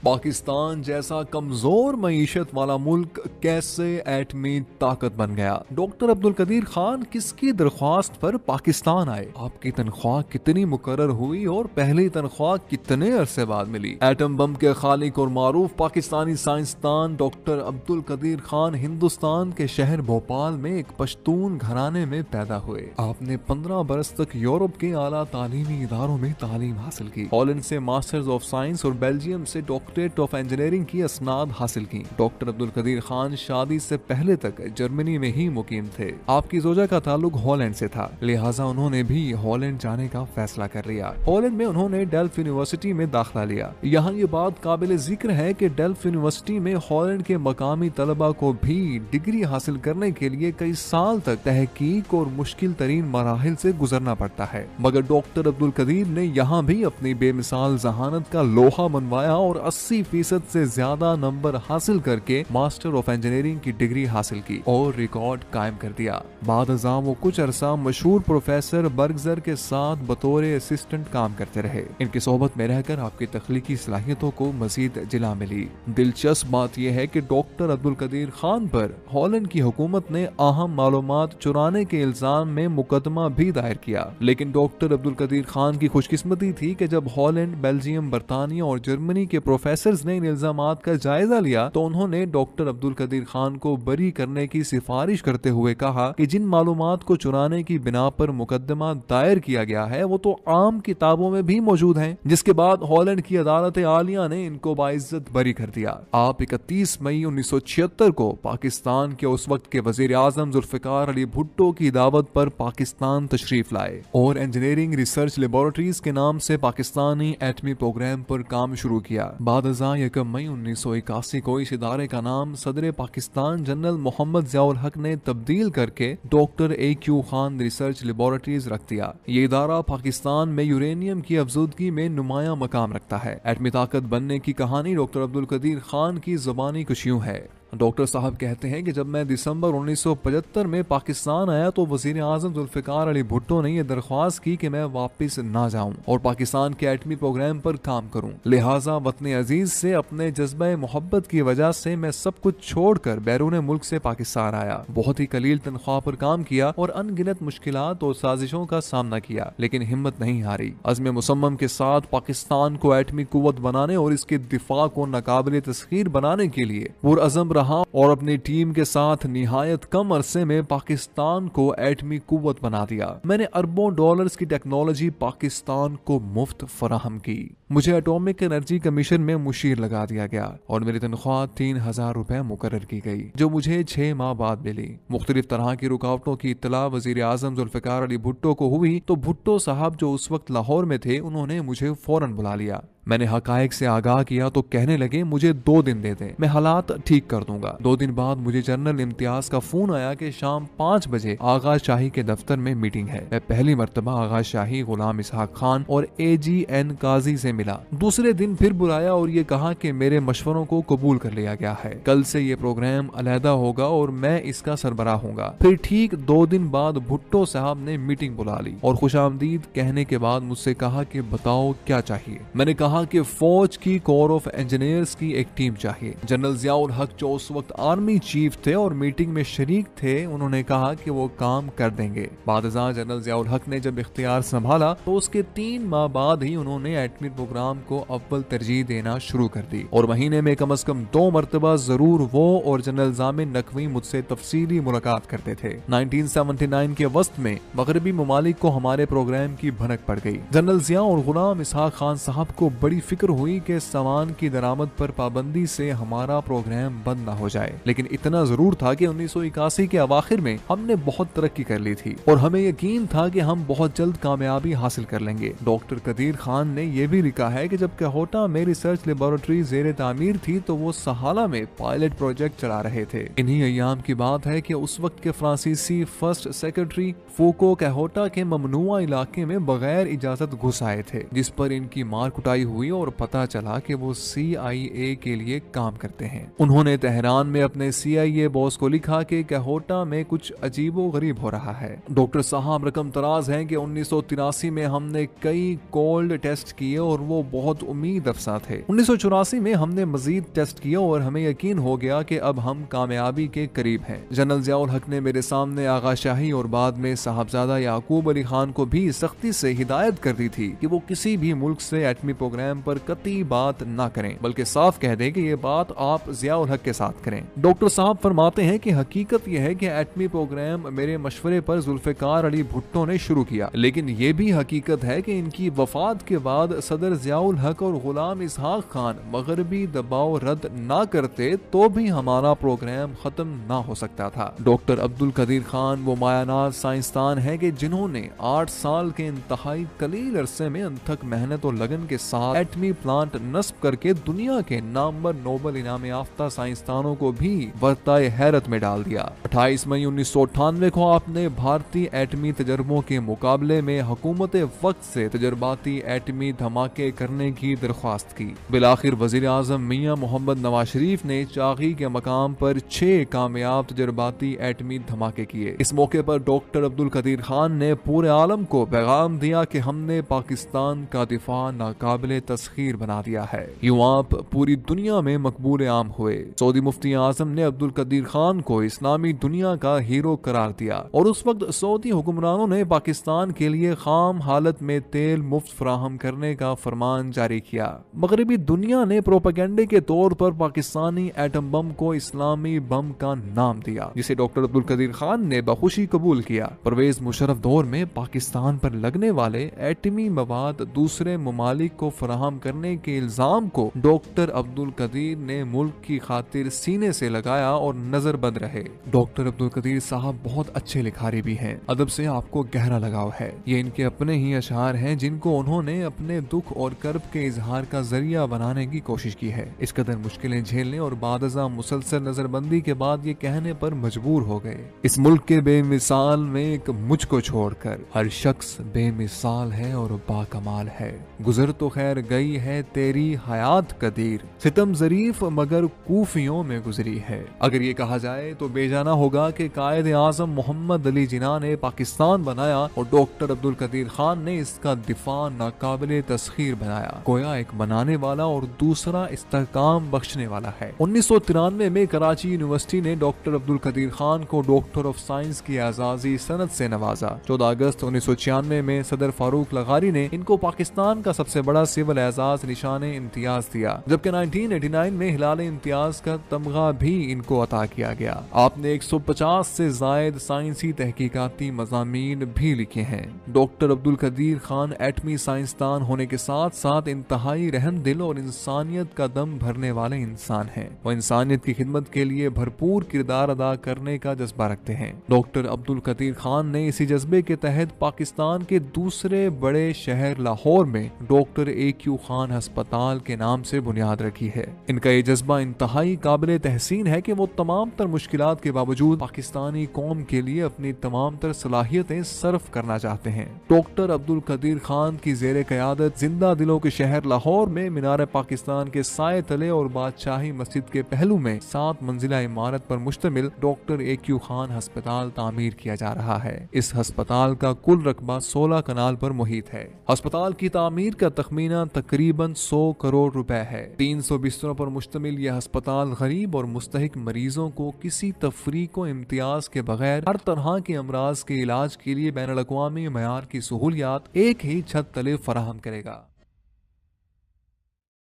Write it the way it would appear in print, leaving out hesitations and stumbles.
पाकिस्तान जैसा कमजोर मईशत वाला मुल्क कैसे एटमी ताकत बन गया। डॉक्टर अब्दुल कदीर खान किसकी दरख्वास्त पर पाकिस्तान आए, आपकी तनख्वाह कितनी मुकर्रर हुई और पहली तनख्वाह कितने अरसे बाद मिली। एटम बम के खालिक और मारूफ पाकिस्तानी साइंसदान डॉक्टर अब्दुल कदीर खान हिंदुस्तान के शहर भोपाल में एक पश्तून घराने में पैदा हुए। आपने 15 बरस तक यूरोप के आला तालीमी इदारों में तालीम हासिल की। हॉलैंड से मास्टर्स ऑफ साइंस और बेल्जियम से डॉक्टरेट ऑफ इंजीनियरिंग की असनाद हासिल की। डॉक्टर अब्दुल कदीर खान शादी से पहले तक जर्मनी में ही मुकीम थे। आपकी जोजा का ताल्लुक हॉलैंड से था, लिहाजा उन्होंने भी हॉलैंड जाने का फैसला कर लिया। हॉलैंड में उन्होंने डेल्फ यूनिवर्सिटी में दाखिला लिया। यहाँ ये बात काबिल जिक्र है कि डेल्फ यूनिवर्सिटी में हॉलैंड के मकामी तलबा को भी डिग्री हासिल करने के लिए कई साल तक तहकीक और मुश्किल तरीन मराहिल से गुजरना पड़ता है, मगर डॉक्टर अब्दुल कदीर ने यहाँ भी अपनी बेमिसाल जहानत का लोहा मनवाया और 80% से ज्यादा नंबर हासिल करके मास्टर ऑफ इंजीनियरिंग की डिग्री हासिल की और रिकॉर्ड कायम कर दिया। बाद अज़ां वो कुछ अरसा मशहूर प्रोफेसर बर्गजर के साथ बतौर असिस्टेंट काम करते रहे। इनकी सोहबत में रहकर आपकी तख्लीकी सलाहियतों को मजीद जिला मिली। दिलचस्प बात यह है कि डॉक्टर अब्दुल कदीर खान पर हॉलैंड की हुकूमत ने अहम मालूमात चुराने के इल्जाम में मुकदमा भी दायर किया, लेकिन डॉक्टर अब्दुल कदीर खान की खुशकिस्मती थी कि जब हॉलैंड, बेल्जियम, बरतानिया और जर्मनी के प्रोफेसर्स ने इन इल्जामात का जायजा लिया तो उन्होंने डॉक्टर अब्दुल कदीर खान को बरी करने की सिफारिश करते हुए कहा कि जिन मालूमात को चुराने की बिना पर मुकदमा दायर किया गया है वो तो आम किताबों में भी मौजूद हैं। जिसके बाद हॉलैंड की अदालत आलिया ने इनको बाइज्जत बरी कर दिया। आप 31 मई 1976 को पाकिस्तान के उस वक्त के वजीर आजम जुल्फिकार अली भुट्टो की दावत पर पाकिस्तान तशरीफ लाए और इंजीनियरिंग रिसर्च लेबोरेटरीज के नाम से पाकिस्तानी एटमी प्रोग्राम पर काम शुरू किया। बाद अज़ां 1 मई 1981 को इस इदारे का नाम सदर पाकिस्तान जनरल मोहम्मद ज़ियाउल हक ने तब्दील करके doctor A.Q. Khan research laboratories रख दिया। ये इदारा पाकिस्तान में यूरेनियम की अफजूदगी में नुमाया मकाम रखता है। एटमी ताकत बनने की कहानी डॉक्टर अब्दुल कदीर खान की ज़बानी कुछ यूं है। डॉक्टर साहब कहते हैं कि जब मैं दिसंबर 1975 में पाकिस्तान आया तो वजीर आजम जुल्फिकार अली भुट्टो ने यह दरख्वास्त की कि मैं वापस ना जाऊं और पाकिस्तान के एटमी प्रोग्राम पर काम करूं। लिहाजा वतन अजीज से अपने जज्बे मोहब्बत की वजह से मैं सब कुछ छोड़कर बैरून मुल्क से पाकिस्तान आया। बहुत ही कलील तनख्वाह पर काम किया और अनगिनत मुश्किलात और साजिशों का सामना किया, लेकिन हिम्मत नहीं हारी। अज़्म मुसम्मम के साथ पाकिस्तान को एटमी कुव्वत बनाने और इसके दिफा को नाकाबिल तस्खीर बनाने के लिए पुरअज़्म रहा और अपनी टीम के साथ निहायत कम अरसे में पाकिस्तान को एटमी कुव्वत बना दिया। मैंने अरबों डॉलर्स की टेक्नोलॉजी पाकिस्तान को मुफ्त फराहम की। मुझे एटॉमिक एनर्जी कमीशन में मुशीर लगा दिया गया और मेरी तनख्वाह 3000 रुपए मुकर्रर की गई, जो मुझे 6 माह बाद मिली। मुख्तलिफ तरह की रुकावटों की इत्तला वजीर आजम जुल्फिकार अली भुट्टो को हुई तो भुट्टो साहब जो उस वक्त लाहौर में थे उन्होंने मुझे फौरन बुला लिया। मैंने हकायक से आगाह किया तो कहने लगे मुझे 2 दिन दे दें, मैं हालात ठीक कर दूंगा। 2 दिन बाद मुझे जनरल इम्तियाज का फोन आया कि शाम 5 बजे आगा शाही के दफ्तर में मीटिंग है। मैं पहली मर्तबा आगा शाही गुलाम इसहाक खान और AGN काजी से मिला। दूसरे दिन फिर बुलाया और ये कहा कि मेरे मशवरों को कबूल कर लिया गया है, कल से ये प्रोग्राम अलहदा होगा और मैं इसका सरबराह होगा। फिर ठीक 2 दिन बाद भुट्टो साहब ने मीटिंग बुला ली और खुशामदीद कहने के बाद मुझसे कहा कि बताओ क्या चाहिए। मैंने कहा कि फौज की कोर ऑफ इंजीनियर्स की एक टीम चाहिए। जनरल ज़ियाउल हक जो उस वक्त आर्मी चीफ थे और मीटिंग में शरीक थे, उन्होंने कहा कि वो काम कर देंगे। बाद अज़ां जनरल ज़ियाउल हक ने जब इख्तियार संभाला तो उसके 3 माह बाद ही उन्होंने एटमी प्रोग्राम को अव्वल तरजीह देना शुरू कर दी और महीने में कम से कम 2 मरतबा जरूर वो और जनरल जामिन नकवी मुझसे तफसीली मुलाकात करते थे। 1979 के वस्त में मगरबी ममालिक को हमारे प्रोग्राम की भनक पड़ गई। जनरल ज़िया और गुलाम इसहाक खान साहब को बड़ी फिक्र हुई कि सामान की दरामद पर पाबंदी से हमारा प्रोग्राम बंद न हो जाए, लेकिन इतना जरूर था कि 1981 के अवाखिर में हमने बहुत तरक्की कर ली थी और हमें यकीन था कि हम बहुत जल्द कामयाबी हासिल कर लेंगे। डॉक्टर कदीर खान ने यह भी लिखा है कि जब कहोटा में रिसर्च लेबोरेटरी जेर तामीर थी तो वो सहाला में पायलट प्रोजेक्ट चला रहे थे। इन्हीं अयाम की बात है कि उस वक्त के फ्रांसीसी फर्स्ट सेक्रेटरी फूको कहोटा के ममनुआ इलाके में बगैर इजाजत घुस आए थे, जिस पर इनकी मार कुटाई हुई और पता चला कि वो CIA के लिए काम करते हैं। उन्होंने तेहरान में अपने CIA बॉस को लिखा कि कहोटा में कुछ अजीबोगरीब हो रहा है। डॉक्टर साहब रकम तराज हैं कि 1983 में हमने कई कोल्ड टेस्ट किए और वो बहुत उम्मीद अफसा थे। 1984 में हमने मजीद टेस्ट किए और हमें यकीन हो गया कि अब हम कामयाबी के करीब हैं। जनरल जियाउल हक ने मेरे सामने आगा शाही और बाद में साहबजादा याकूब अली खान को भी सख्ती से हिदायत कर दी थी कि वो किसी भी मुल्क से एटमी प्रोग्राम पर कतई बात ना करें, बल्कि साफ कह दें कि ये बात आप जियाउल हक के साथ करें। डॉक्टर साहब फरमाते हैं कि हकीकत यह है कि एटमी प्रोग्राम मेरे मशवरे पर जुल्फिकार अली भुट्टो ने शुरू किया, लेकिन ये भी हकीकत है कि इनकी वफात के बाद सदर जियाउल हक और गुलाम इसहाक खान मगरबी दबाव रद्द ना करते तो भी हमारा प्रोग्राम खत्म ना हो सकता था। डॉक्टर अब्दुल कदीर खान वो मायानाज साइंसदान है कि जिन्होंने 8 साल के इंतहाई कलील अरसे में अनथक मेहनत और लगन के साथ एटमी प्लांट नस्ब करके दुनिया के नामवर नोबल इनाम याफ्ता साइंसदानों को भी वर्ताए हैरत में डाल दिया। 28 मई 1998 को आपने भारतीय एटमी तजर्बों के मुकाबले में हुकूमत वक्त से तजर्बाती एटमी धमाके करने की दरख्वास्त की। बिलाखिर वजीर आजम मियां मोहम्मद नवाज शरीफ ने चागी के मकाम पर 6 कामयाब तजर्बाती एटमी धमाके किए। इस मौके पर डॉक्टर अब्दुल कदीर खान ने पूरे आलम को पैगाम दिया कि हमने पाकिस्तान का दिफा नाकाबिले तस्खीर बना दिया है। यूं आप पूरी दुनिया में मकबूल आम हुए। सऊदी मुफ्ती आजम ने अब्दुल कदीर खान को इस्लामी दुनिया का हीरो करार दिया और उस वक्त सऊदी हुक्मरानों ने पाकिस्तान के लिए खाम हालत में तेल मुफ्त फराहम करने का फरमान जारी किया। मगरबी दुनिया ने प्रोपेगेंडे के तौर पर पाकिस्तानी एटम बम को इस्लामी बम का नाम दिया, जिसे डॉक्टर अब्दुल कदीर खान ने बखुशी कबूल किया। परवेज मुशर्रफ दौर में पाकिस्तान पर लगने वाले एटमी मवाद दूसरे ममालिक को फराहम करने के इल्जाम को डॉक्टर अब्दुल कदीर ने मुल्क की खातिर सीने से लगाया और नजरबंद रहे। डॉक्टर अब्दुल कदीर साहब बहुत अच्छे लिखारी भी हैं। अदब से आपको गहरा लगाव है। ये इनके अपने ही अशआर हैं जिनको उन्होंने अपने दुख और कर्ब के इजहार का जरिया बनाने की कोशिश की है। इस कदर मुश्किलें झेलने और बादजा मुसलसल नजरबंदी के बाद ये कहने पर मजबूर हो गए, इस मुल्क के बेमिसाल में एक मुझको छोड़कर हर शख्स बेमिसाल है और बाकमाल है। गुजर तो खैर गई है तेरी हयात कदीर, सितम जरीफ मगर कूफियों में गुजरी है। अगर ये कहा जाए तो बेजाना होगा कि कायद आजम मोहम्मद अली जिन्ना ने पाकिस्तान बनाया और डॉक्टर अब्दुल कदीर खान ने इसका दिफा नाकाबिले तस्खीर बनाया। गोया एक बनाने वाला और दूसरा इस्तेहकाम बख्शने वाला है। 1993 में कराची यूनिवर्सिटी ने डॉक्टर अब्दुल कदीर खान को डॉक्टर ऑफ साइंस की एजाजी सनद से नवाजा। 14 अगस्त 1996 में सदर फारूक लगारी ने इनको पाकिस्तान का सबसे बड़ा सिविल एजाज निशान इम्तियाज दिया, जबकि 1989 में हिलाल इम्तियाज का तमगा भी इनको अता किया गया। आपने 150 से जायद साइंसी तहकीकाती मज़ामीन भी लिखे हैं। डॉक्टर अब्दुल कदीर खान एटमी साइंसदान होने के साथ साथ इंतहाई रहम दिल और इंसानियत का दम भरने वाले इंसान हैं। वो इंसानियत की खिदमत के लिए भरपूर किरदार अदा करने का जज्बा रखते हैं। डॉक्टर अब्दुल कदीर खान ने इसी जज्बे के तहत पाकिस्तान के दूसरे बड़े शहर लाहौर में डॉक्टर AQ खान अस्पताल के नाम से बुनियाद रखी है। इनका ये जज्बा इंतहाई काबिल तहसीन है कि वो तमाम तर मुश्किलात के बावजूद पाकिस्तानी कौम के लिए अपनी तमाम तर सलाहियतें सर्फ करना चाहते हैं। डॉक्टर अब्दुल कदीर खान की जेर क़यादत जिंदा दिलों के शहर लाहौर में मीनार पाकिस्तान के साए तले और बादशाही मस्जिद के पहलू में 7 मंजिला इमारत पर मुश्तमिल डॉक्टर AQ खान अस्पताल तामीर किया जा रहा है। इस अस्पताल का कुल रकबा 16 कनाल पर मुहित है। अस्पताल की तामीर का तखमीना तकरीबन 100 करोड़ रुपए है। 300 बिस्तरों पर मुश्तमिल यह अस्पताल गरीब और मुस्तहिक मरीजों को किसी तफरीक व इम्तियाज के बगैर हर तरह के अमराज के इलाज के लिए बैनुल अक़वामी मयार की सहूलियात एक ही छत तले फराहम करेगा।